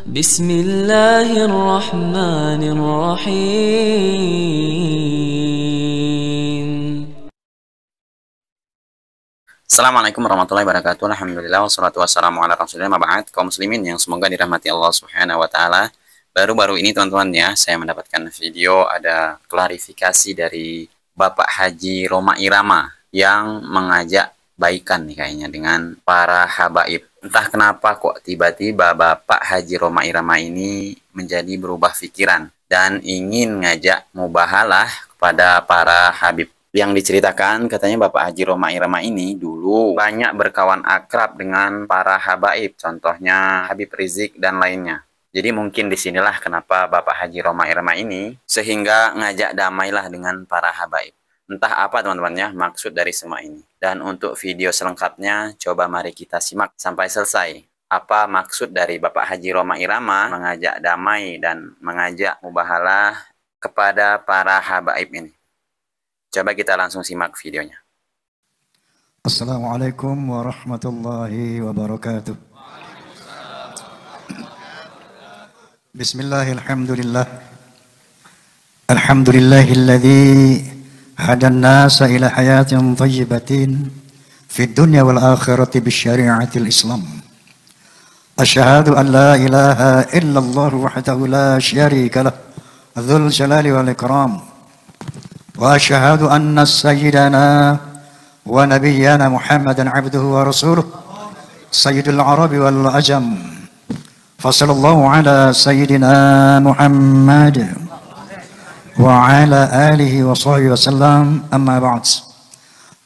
Bismillahirrahmanirrahim. Assalamualaikum warahmatullahi wabarakatuh. Alhamdulillah wassalatu wassalamu ala rasulillah mab'ad. Kaum muslimin yang semoga dirahmati Allah Subhanahu wa taala. Baru-baru ini teman-teman ya, saya mendapatkan video ada klarifikasi dari Bapak Haji Rhoma Irama yang mengajak baikan nih kayaknya dengan para habaib. Entah kenapa kok tiba-tiba Bapak Haji Rhoma Irama ini menjadi berubah pikiran dan ingin ngajak mubahalah kepada para habib. Yang diceritakan katanya Bapak Haji Rhoma Irama ini dulu banyak berkawan akrab dengan para habaib, contohnya Habib Rizik dan lainnya. Jadi mungkin disinilah kenapa Bapak Haji Rhoma Irama ini sehingga ngajak damailah dengan para habaib. Entah apa teman-teman ya maksud dari semua ini. Dan untuk video selengkapnya coba mari kita simak sampai selesai. Apa maksud dari Bapak Haji Rhoma Irama mengajak damai dan mengajak mubahalah kepada para habaib ini. Coba kita langsung simak videonya. Assalamualaikum warahmatullahi wabarakatuh. Bismillahirrahmanirrahim. Alhamdulillahilladzi hadan nasa ila hayatin thayyibatin fid dunya wal akhirati bisyari'atil Islam. Asyhadu an la ilaha illallah wahdahu la syarika lah, dzul jalali wal ikram. وأشهد أن سيدنا ونبينا محمدا عبده ورسوله سيد العرب والعجم فصلى الله على سيدنا محمد وعلى آله وصحبه وسلم أما بعد.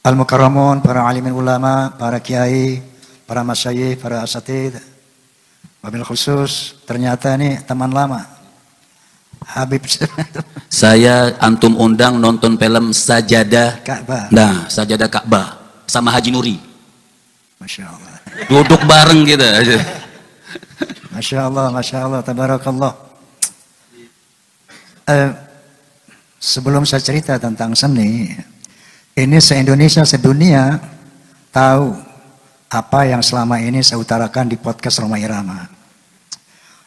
Al-Mukarramun, para alimin ulama, para kiai, para masyayikh, para asatid, wabil khusus ternyata ini teman lama Habib. Saya antum undang nonton film Sajadah Ka'bah. Nah, Sajadah Ka'bah sama Haji Nuri. Masya Allah. Duduk bareng kita. Masya Allah, tabarakallah. Sebelum saya cerita tentang seni, ini se-Indonesia, sedunia tahu apa yang selama ini saya utarakan di podcast Rhoma Irama.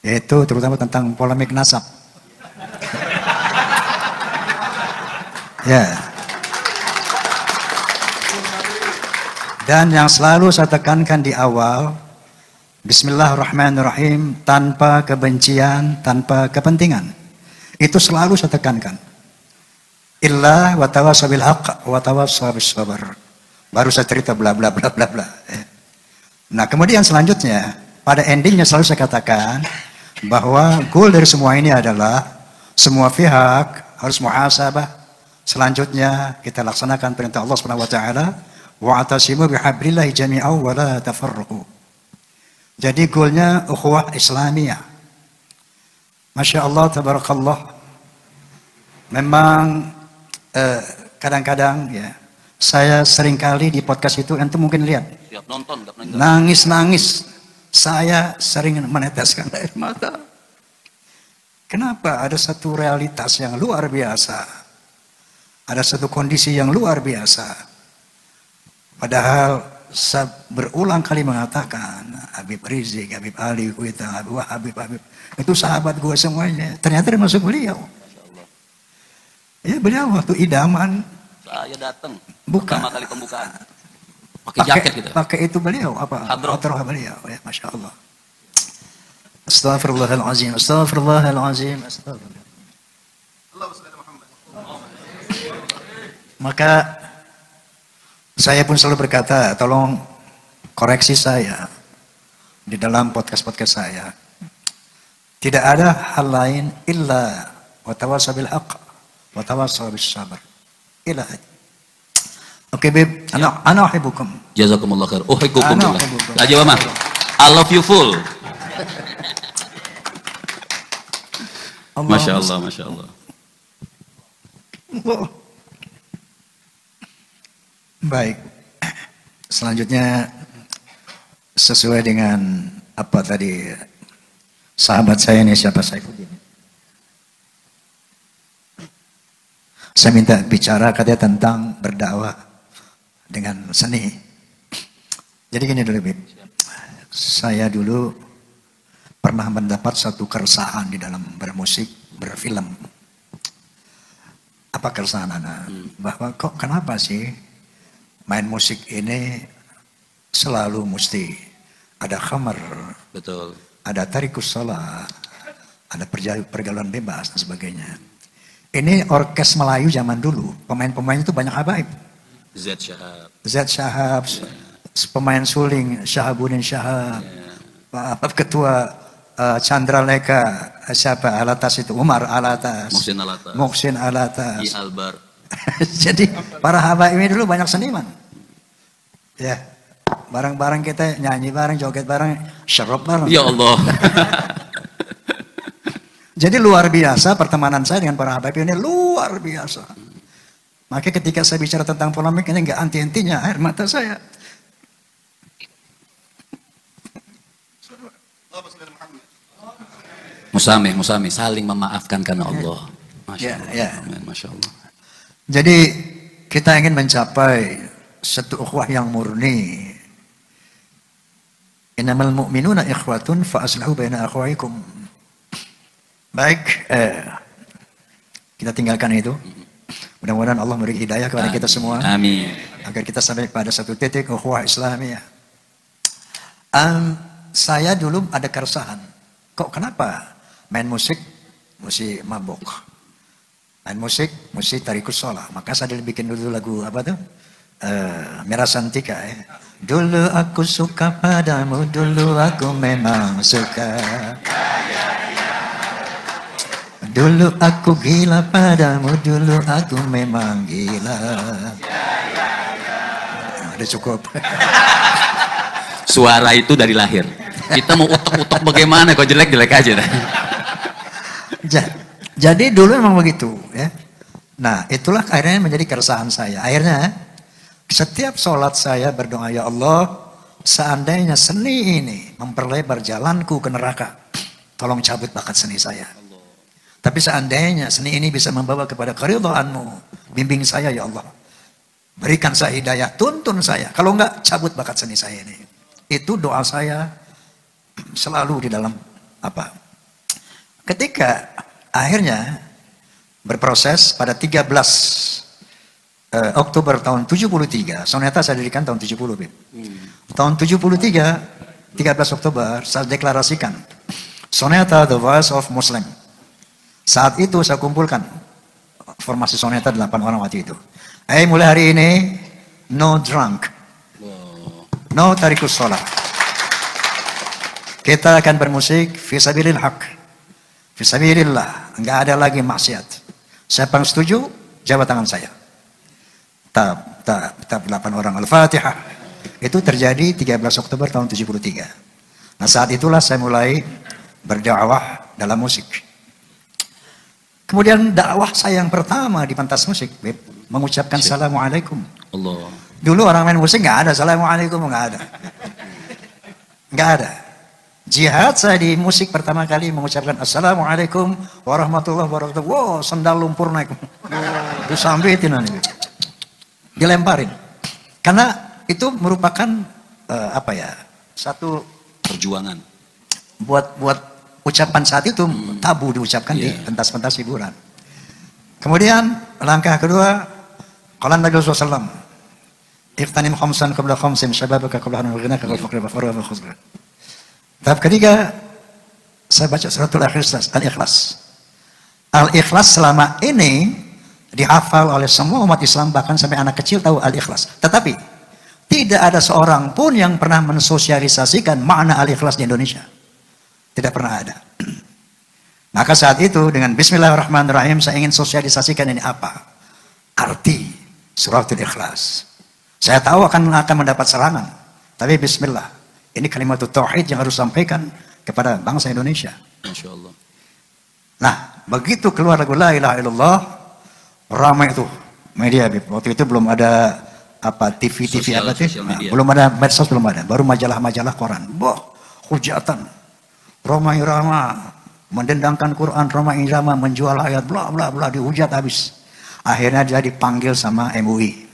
Yaitu terutama tentang polemik nasab. Ya. Dan yang selalu saya tekankan di awal, Bismillahirrahmanirrahim, tanpa kebencian, tanpa kepentingan. Itu selalu saya tekankan. Illa wa tawassaw bil haqq wa tawassaw bis sabr. Baru saya cerita bla bla bla bla bla. Nah, kemudian selanjutnya pada endingnya selalu saya katakan bahwa goal dari semua ini adalah semua pihak harus muhasabah. Selanjutnya kita laksanakan perintah Allah Subhanahu wa taala, wa'tasimu bihablillahi jami'an wa la tafarraqu. Jadi goalnya ukhuwah Islamiyah. Masya Allah, tabarakallah. Memang kadang-kadang ya saya seringkali di podcast itu antum mungkin lihat. Nangis-nangis. Saya sering meneteskan air mata. Kenapa? Ada satu realitas yang luar biasa. Ada satu kondisi yang luar biasa. Padahal saya berulang kali mengatakan Habib Rizik, Habib Ali, Kuita, Habib itu sahabat gue semuanya. Ternyata termasuk beliau. Ya, beliau waktu idaman. Saya datang. Bukan. Pertama kali pembukaan. Pakai jaket gitu. Pakai itu beliau apa? Hadroh beliau. Ya, Masya Allah. Astaghfirullahalazim. Astaghfirullahalazim. Astaghfirullah. Maka saya pun selalu berkata, tolong koreksi saya di dalam podcast-podcast saya. Tidak ada hal lain illa wa tawassaw bil haqq wa tawassaw bis sabr. Ila. Oke, Bib, ana uhibbukum. Jazakumullah khair. Uhibbukum billah. Aja Mama. I love you full. Masya Allah, Masya Allah. Baik, selanjutnya sesuai dengan apa tadi sahabat saya ini, siapa saya ikutin. Saya minta bicara katanya tentang berdakwah dengan seni. Jadi gini dulu, Bib. Saya dulu pernah mendapat satu keresahan di dalam bermusik, berfilm. Apa keresahan Anda? Bahwa kok kenapa sih main musik ini selalu mesti ada khamar, Betul. ada tarikus salat, ada pergaulan bebas dan sebagainya. Ini orkes Melayu zaman dulu, pemain-pemain itu banyak habaib. Z Syahab. Z Syahab, pemain suling Syahabuddin Syahab, ketua Chandra Leka, siapa Alatas itu, Umar Alatas, Muhsin Alatas. Muhsin Alatas. I Albar. Jadi para habaib ini dulu banyak seniman. Ya, bareng-bareng kita nyanyi bareng, joget bareng, syarab bareng. Ya Allah. Jadi luar biasa pertemanan saya dengan para habaib ini, luar biasa. Maka ketika saya bicara tentang polemik ini nggak anti-antinya air mata saya. Musami, saling memaafkan karena Allah. Masya Ya, Allah. ya. Amin, Masya Allah. Jadi kita ingin mencapai satu ukhuwah yang murni. Innamal mu'minuna ikhwatun fa aslihu baina akhwaikum. Baik, kita tinggalkan itu. Mudah-mudahan Allah memberi hidayah kepada kita semua. Amin. Agar kita sampai pada satu titik ukhuwah Islamiyah. Saya dulu ada keresahan. Kok kenapa main musik mesti mabuk? Main musik mesti tarikus sholah. Maka saya bikin dulu lagu apa tuh? Merah Santika ya. Dulu aku suka padamu, dulu aku memang suka. Dulu aku gila padamu, dulu aku memang gila. Udah cukup. Suara itu dari lahir. Kita mau utek-utek bagaimana, kok jelek-jelek aja. Jadi dulu memang begitu ya. Nah itulah akhirnya menjadi keresahan saya. Akhirnya setiap sholat saya berdoa, ya Allah, seandainya seni ini memperlebar jalanku ke neraka, tolong cabut bakat seni saya. Tapi seandainya seni ini bisa membawa kepada keridhaan-Mu, bimbing saya ya Allah. Berikan saya hidayah, tuntun saya. Kalau enggak, cabut bakat seni saya ini. Itu doa saya selalu di dalam apa? Ketika akhirnya berproses pada 13 Oktober tahun 73, soneta saya dirikan tahun 70. Tahun 73, 13 Oktober, saya deklarasikan soneta The Voice of Muslim. Saat itu saya kumpulkan formasi soneta 8 orang waktu itu. Mulai hari ini, no drunk, no tarikus sholat. Kita akan bermusik fisabilil haq, fisabilillah, enggak ada lagi maksiat. Siapa yang setuju, jabat tangan saya. Tab 8 orang Al-Fatihah. Itu terjadi 13 Oktober tahun 73. Nah saat itulah saya mulai berdakwah dalam musik. Kemudian dakwah saya yang pertama di pentas musik, mengucapkan Assalamualaikum. Allah. Dulu orang main musik nggak ada Assalamualaikum, nggak ada. Nggak ada. Jihad saya di musik pertama kali mengucapkan Assalamualaikum warahmatullahi wabarakatuh. Wow, sendal lumpur naik. Itu sambitin nih. Dilemparin. Karena itu merupakan satu Perjuangan. buat ucapan saat itu tabu diucapkan di pentas-pentas hiburan. Kemudian langkah kedua, qala Nabi sallallahu alaihi wasallam, "Iqtanim khamsan qabla khamsin, syababaka qabla an yughnaka wal faqra wa farwa khuzra." Tahap ketiga, saya baca suratul Al-Ikhlas. Al-Ikhlas selama ini dihafal oleh semua umat Islam, bahkan sampai anak kecil tahu Al-Ikhlas. Tetapi tidak ada seorang pun yang pernah mensosialisasikan makna Al-Ikhlas di Indonesia. Tidak pernah ada. Maka saat itu dengan Bismillahirrahmanirrahim saya ingin sosialisasikan ini apa? Arti suratul Ikhlas. Saya tahu akan mendapat serangan. Tapi Bismillah. Ini kalimat tauhid yang harus sampaikan kepada bangsa Indonesia. Masya Allah. Nah, begitu keluar lagu La ilaha illallah, ramai itu media. Waktu itu belum ada TV apa sih? Belum ada medsos, belum ada. Baru majalah-majalah koran. Hujatan. Roma Irama mendendangkan Quran, Roma Irama menjual ayat, bla bla bla, dihujat habis. Akhirnya dia dipanggil sama MUI.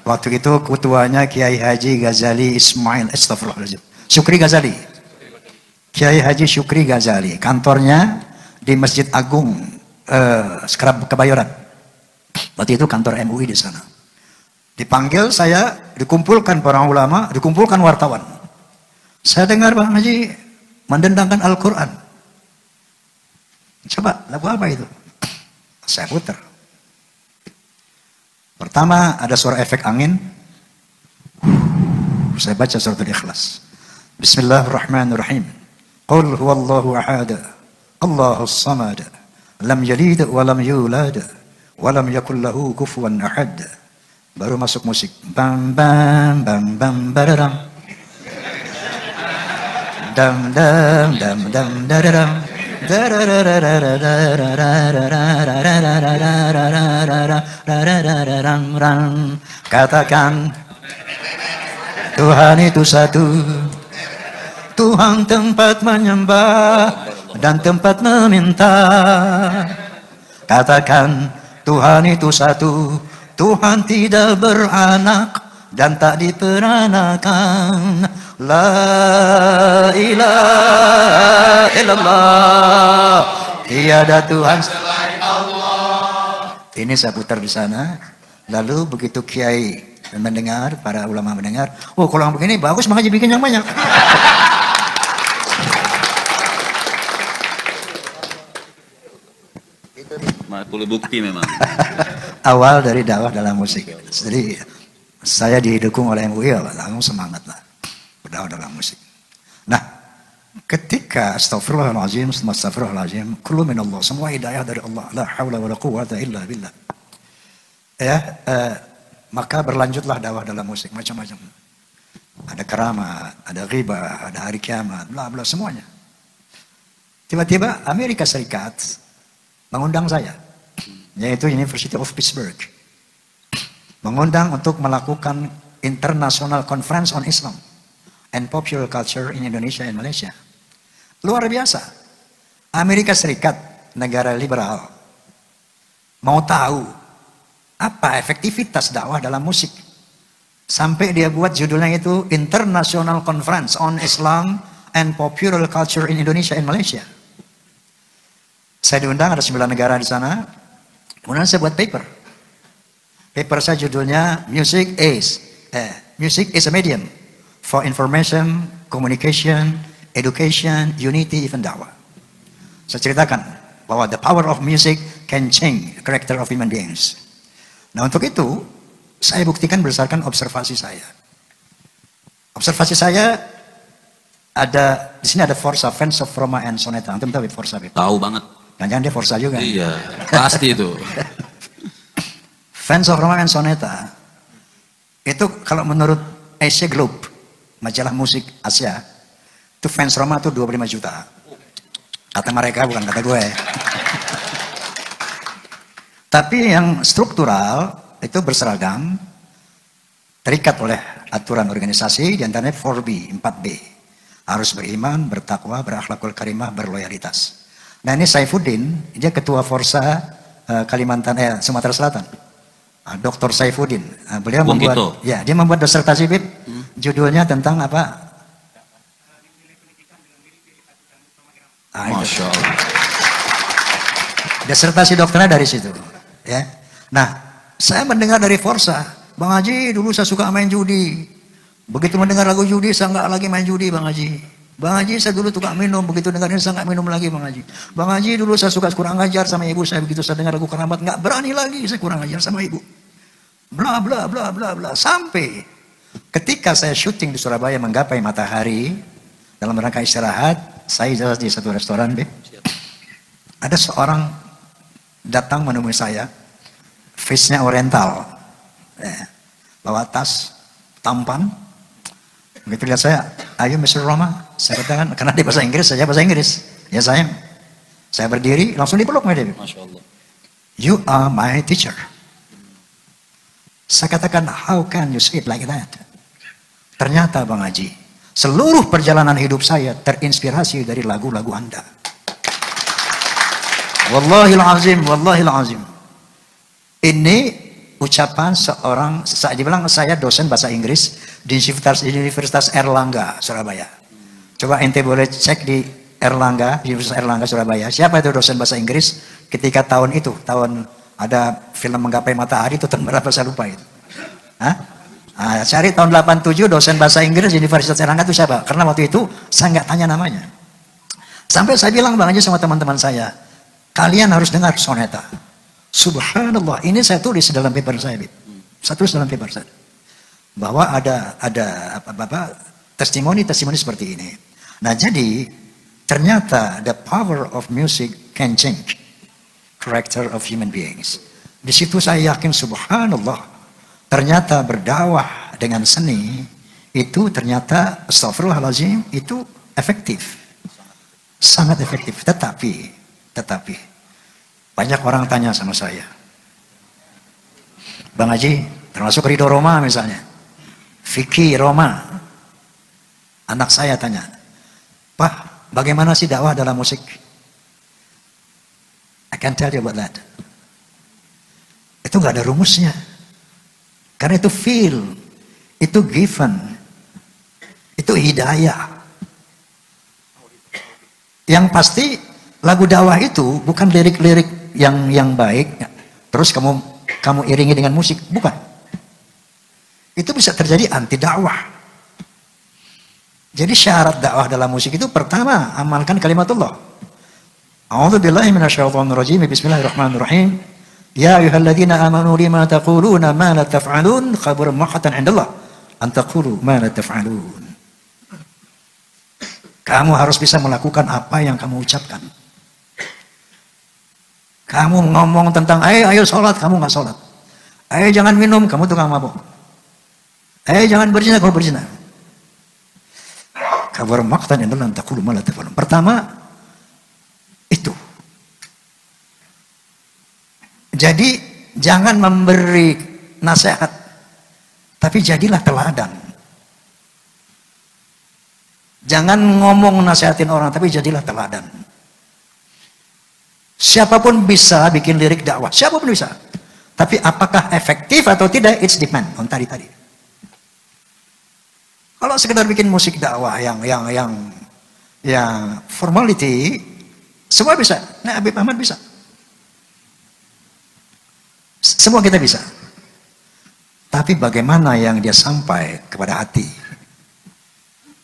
Waktu itu ketuanya Kiai Haji Ghazali Ismail, astagfirullahaladzim, Syukri Ghazali. Kiai Haji Syukri Ghazali, kantornya di Masjid Agung Kebayoran. Waktu itu kantor MUI di sana. Dipanggil saya, dikumpulkan para ulama, dikumpulkan wartawan. Saya dengar Bang Haji mendendangkan Al-Quran. Coba, lagu apa itu? Saya putar. Pertama ada suara efek angin. Saya baca surat Al-Ikhlas. Bismillahirrahmanirrahim. Qul huwallahu ahad, Allahus samad, lam yalid wa lam yulad, wa lam yakul lahu kufuwan ahad. Baru masuk musik. Bam bam bam bam bararam. Dam dam dam dam dararam. Katakan Tuhan itu satu, Tuhan tempat menyembah dan tempat meminta. Katakan Tuhan itu satu, Tuhan tidak beranak dan tak diperanakan. La ilaha illallah, tiada Tuhan selain Allah. Ini saya putar di sana. Lalu begitu kiai mendengar, para ulama mendengar, oh kalau yang begini bagus, makanya bikin yang banyak. Boleh bukti memang. Awal dari dakwah dalam musik. Jadi saya didukung oleh MUI, langsung semangat lah berdakwah dalam musik. Nah, ketika astagfirullahaladzim, astagfirullahaladzim, kullu minallah, semua hidayah dari Allah, la hawla wa la quwwata illa billah. Ya, maka berlanjutlah dakwah dalam musik macam-macam. Ada keramat, ada ghibah, ada hari kiamat, bla bla semuanya. Tiba-tiba Amerika Serikat mengundang saya, yaitu University of Pittsburgh, mengundang untuk melakukan International Conference on Islam and Popular Culture in Indonesia and Malaysia. Luar biasa. Amerika Serikat, negara liberal, mau tahu apa efektivitas dakwah dalam musik. Sampai dia buat judulnya itu International Conference on Islam and Popular Culture in Indonesia and Malaysia. Saya diundang, ada 9 negara di sana. Kemudian saya buat paper. Paper saya judulnya Music is a medium for information, communication, education, unity, even dakwah. Saya ceritakan bahwa the power of music can change the character of human beings. Nah, untuk itu saya buktikan berdasarkan observasi saya. Observasi saya ada di sini, ada Forza, Fans of Roma and Soneta. Antum tahu Forza? Tahu banget. Jangan dia Forza juga. Iya, pasti itu. Fans of Roma and Soneta itu kalau menurut Asia Globe, majalah musik Asia, itu fans Roma itu 25 juta. Kata mereka, bukan kata gue. Tapi yang struktural itu berseragam, terikat oleh aturan organisasi, diantaranya 4B, 4B. Harus beriman, bertakwa, berakhlakul karimah, berloyalitas. Nah, ini Saifuddin, dia ketua Forza Sumatera Selatan. Dr. Saifuddin. Beliau membuat, ya, dia membuat disertasi Bib, judulnya tentang apa? Masya Allah. Disertasi dokternya dari situ. Ya. Nah, saya mendengar dari Forza, Bang Haji, dulu saya suka main judi. Begitu mendengar lagu judi, saya nggak lagi main judi, Bang Haji. Bang Haji, saya dulu suka minum, begitu dengarnya saya nggak minum lagi, Bang Haji. Bang Haji, dulu saya suka kurang ajar sama ibu saya, begitu saya dengar lagu keramat, nggak berani lagi saya kurang ajar sama ibu. Bla bla bla bla bla. Sampai ketika saya syuting di Surabaya menggapai matahari, dalam rangka istirahat, saya jalan di satu restoran, Be. Ada seorang datang menemui saya, face-nya oriental, bawa tas, tampan. Begitu lihat saya, ayo Mr. Roma, saya katakan, karena dia bahasa Inggris, saya bahasa Inggris. Ya sayang, saya berdiri, langsung dipeluk sama dia. Masya Allah. You are my teacher. Saya katakan, how can you say it like that? Ternyata Bang Haji, seluruh perjalanan hidup saya terinspirasi dari lagu-lagu Anda. Wallahil azim, wallahil azim. Ini ucapan seorang, saya dibilang saya dosen bahasa Inggris di Universitas Erlangga, Surabaya. Coba ente boleh cek di Erlangga, Universitas Erlangga Surabaya. Siapa itu dosen bahasa Inggris ketika tahun itu, tahun ada film Menggapai Matahari itu tahun berapa saya lupa itu. Hah? Nah, cari tahun 87 dosen bahasa Inggris di Universitas Erlangga itu siapa? Karena waktu itu saya nggak tanya namanya. Sampai saya bilang bang aja sama teman-teman saya, kalian harus dengar soneta. Subhanallah, ini saya tulis dalam paper saya, saya tulis dalam paper saya, bahwa ada testimoni seperti ini. Nah jadi ternyata the power of music can change character of human beings. Di situ saya yakin subhanallah, ternyata berdakwah dengan seni itu ternyata astagfirullahaladzim itu efektif, sangat efektif. Tetapi banyak orang tanya sama saya, Bang Haji, termasuk Ridho Roma misalnya, Vicky Roma, anak saya tanya, Pak, bagaimana sih dakwah dalam musik? I can tell you about that. Itu nggak ada rumusnya. Karena itu feel, itu given, itu hidayah. Yang pasti lagu dakwah itu bukan lirik-lirik yang baik, terus kamu iringi dengan musik, bukan. Itu bisa terjadi anti dakwah. Jadi syarat dakwah dalam musik itu pertama amalkan kalimatullah. A'udzubillahi minasyaitonirrajim. Bismillahirrahmanirrahim. Ya ayyuhalladzina amanu lima taquluna ma la taf'alun khabur maqatan 'indallah an taqulu ma la taf'alun. Kamu harus bisa melakukan apa yang kamu ucapkan. Kamu ngomong tentang ayo sholat, kamu nggak sholat. Ayo jangan minum, kamu tukang mabuk. Ayo jangan berzina, kamu berzina. Kabar maqtan indallah an taqulu ma la taf'alun. Pertama itu. Jadi jangan memberi nasihat, tapi jadilah teladan. Jangan ngomong nasihatin orang, tapi jadilah teladan. Siapapun bisa bikin lirik dakwah, siapapun bisa. Tapi apakah efektif atau tidak, it's depend on tadi. Kalau sekedar bikin musik dakwah yang formality, semua bisa. Nah, Habib Ahmad bisa. Semua kita bisa. Tapi bagaimana yang dia sampai kepada hati?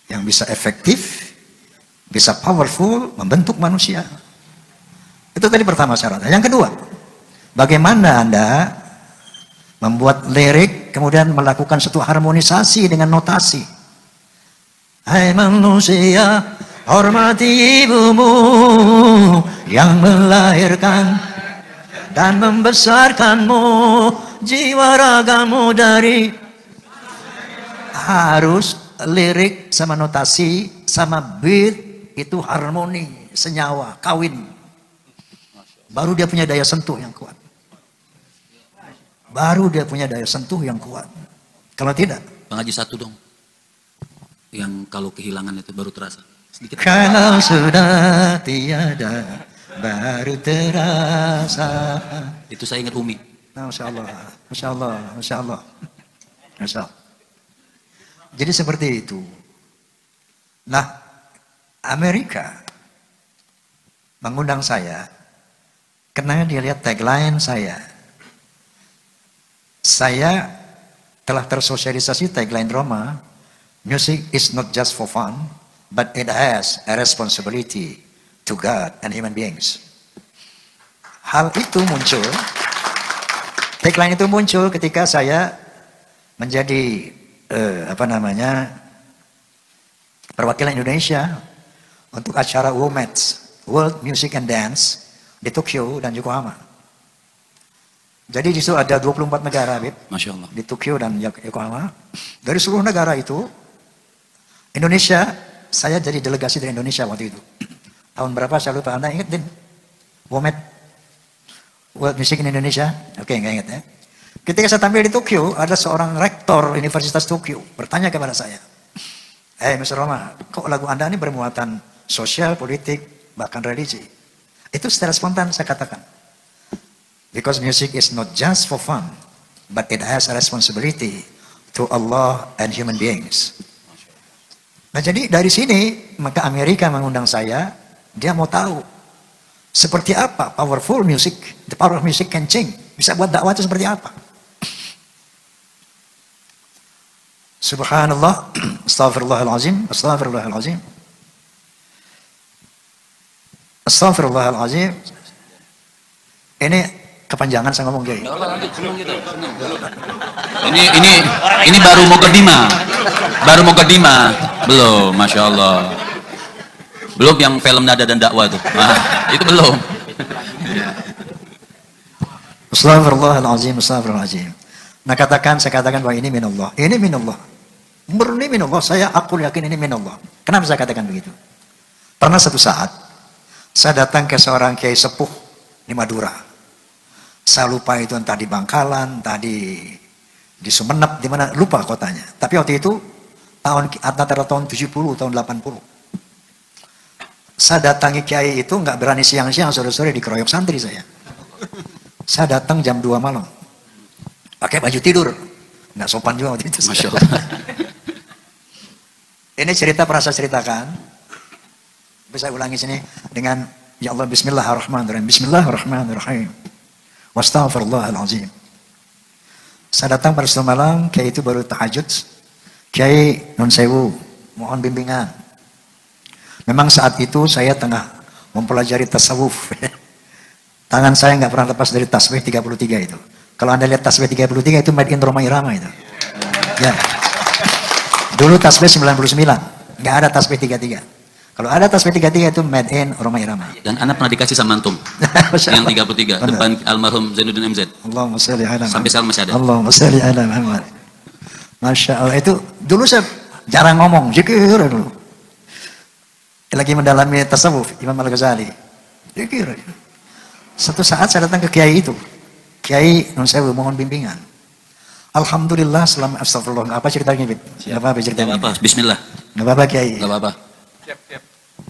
Yang bisa efektif, bisa powerful, membentuk manusia. Itu tadi pertama syaratnya. Yang kedua, bagaimana Anda membuat lirik, kemudian melakukan suatu harmonisasi dengan notasi. Hai manusia, hormati ibumu yang melahirkan dan membesarkanmu, jiwa ragamu dari. Harus lirik sama notasi sama beat itu harmoni, senyawa, kawin. Baru dia punya daya sentuh yang kuat. Kalau tidak, Bang Haji satu dong. Yang kalau kehilangan itu baru terasa. Sedikit. Kalau sudah tiada baru terasa. Itu saya ingat Umi. Masya Allah. Jadi seperti itu. Nah, Amerika mengundang saya karena dia lihat tagline saya. Saya telah tersosialisasi tagline Roma, music is not just for fun, but it has a responsibility to God and human beings. Hal itu muncul, tagline itu muncul ketika saya menjadi perwakilan Indonesia untuk acara WOMEDS, World Music and Dance di Tokyo dan Yokohama. Jadi di situ ada 24 negara, Habib. Masya Allah. Di Tokyo dan Yokohama. Dari seluruh negara itu, Indonesia, saya jadi delegasi dari Indonesia waktu itu. Tahun berapa saya lupa, Anda ingat, Din? WOMED, World Music in Indonesia? Oke, nggak ingat ya. Ketika saya tampil di Tokyo, ada seorang rektor Universitas Tokyo bertanya kepada saya, Mr. Roma, kok lagu Anda ini bermuatan sosial, politik, bahkan religi? Itu secara spontan saya katakan, because music is not just for fun, but it has a responsibility to Allah and human beings. Nah jadi dari sini, maka Amerika mengundang saya, dia mau tahu seperti apa powerful music, the power of music can change. Bisa buat dakwah itu seperti apa. Subhanallah, astaghfirullahalazim, astaghfirullahalazim. Astaghfirullahalazim. Ini kepanjangan saya ngomong Kiai. Ini baru mau kedima, belum, masya Allah, belum yang film nada dan dakwah itu, itu belum. Astaghfirullahalazim, astaghfirullahalazim. Nah saya katakan bahwa ini minallah, murni minallah. Aku yakin ini minallah. Kenapa saya katakan begitu? Pernah satu saat saya datang ke seorang kiai sepuh di Madura. Saya lupa itu entah di Bangkalan, entah di Sumeneb, di mana, lupa kotanya. Tapi waktu itu antara tahun 70, tahun 80. Saya datangi kiai itu nggak berani siang-siang, sore-sore dikeroyok santri saya. Saya datang jam 2 malam. Pakai baju tidur. Nggak sopan juga waktu itu. Masya Allah. Ini cerita pernah saya ceritakan. Bisa ulangi sini dengan ya Allah, bismillahirrahmanirrahim. Bismillahirrahmanirrahim. Wastaghfirullahalazim. Saya datang pada suatu malam, kiai itu baru tahajud. Kiai nun sewu, mohon bimbingan. Memang saat itu saya tengah mempelajari tasawuf. Tangan saya nggak pernah lepas dari tasbih 33 itu. Kalau Anda lihat tasbih 33 itu made in Roma Irama itu. Ya. Dulu tasbih 99, nggak ada tasbih 33. Kalau ada tasbih 33 itu made in Roma Irama. Dan anak pernah dikasih sama antum yang 33 depan almarhum Zainuddin MZ. Allahumma sholli ala Muhammad. Sampai sekarang masih ada. Allahumma sholli ala Muhammad. Masya Allah, itu dulu saya jarang ngomong, zikir dulu. Lagi mendalami tasawuf Imam Al-Ghazali. Zikir. Satu saat saya datang ke kiai itu. Kiai nun sewu, mohon bimbingan. Alhamdulillah selama astagfirullah. Apa ceritanya, Bib? Enggak apa-apa ceritanya. Enggak apa-apa, bismillah. Enggak apa-apa, Kiai. Enggak apa-apa. Siap.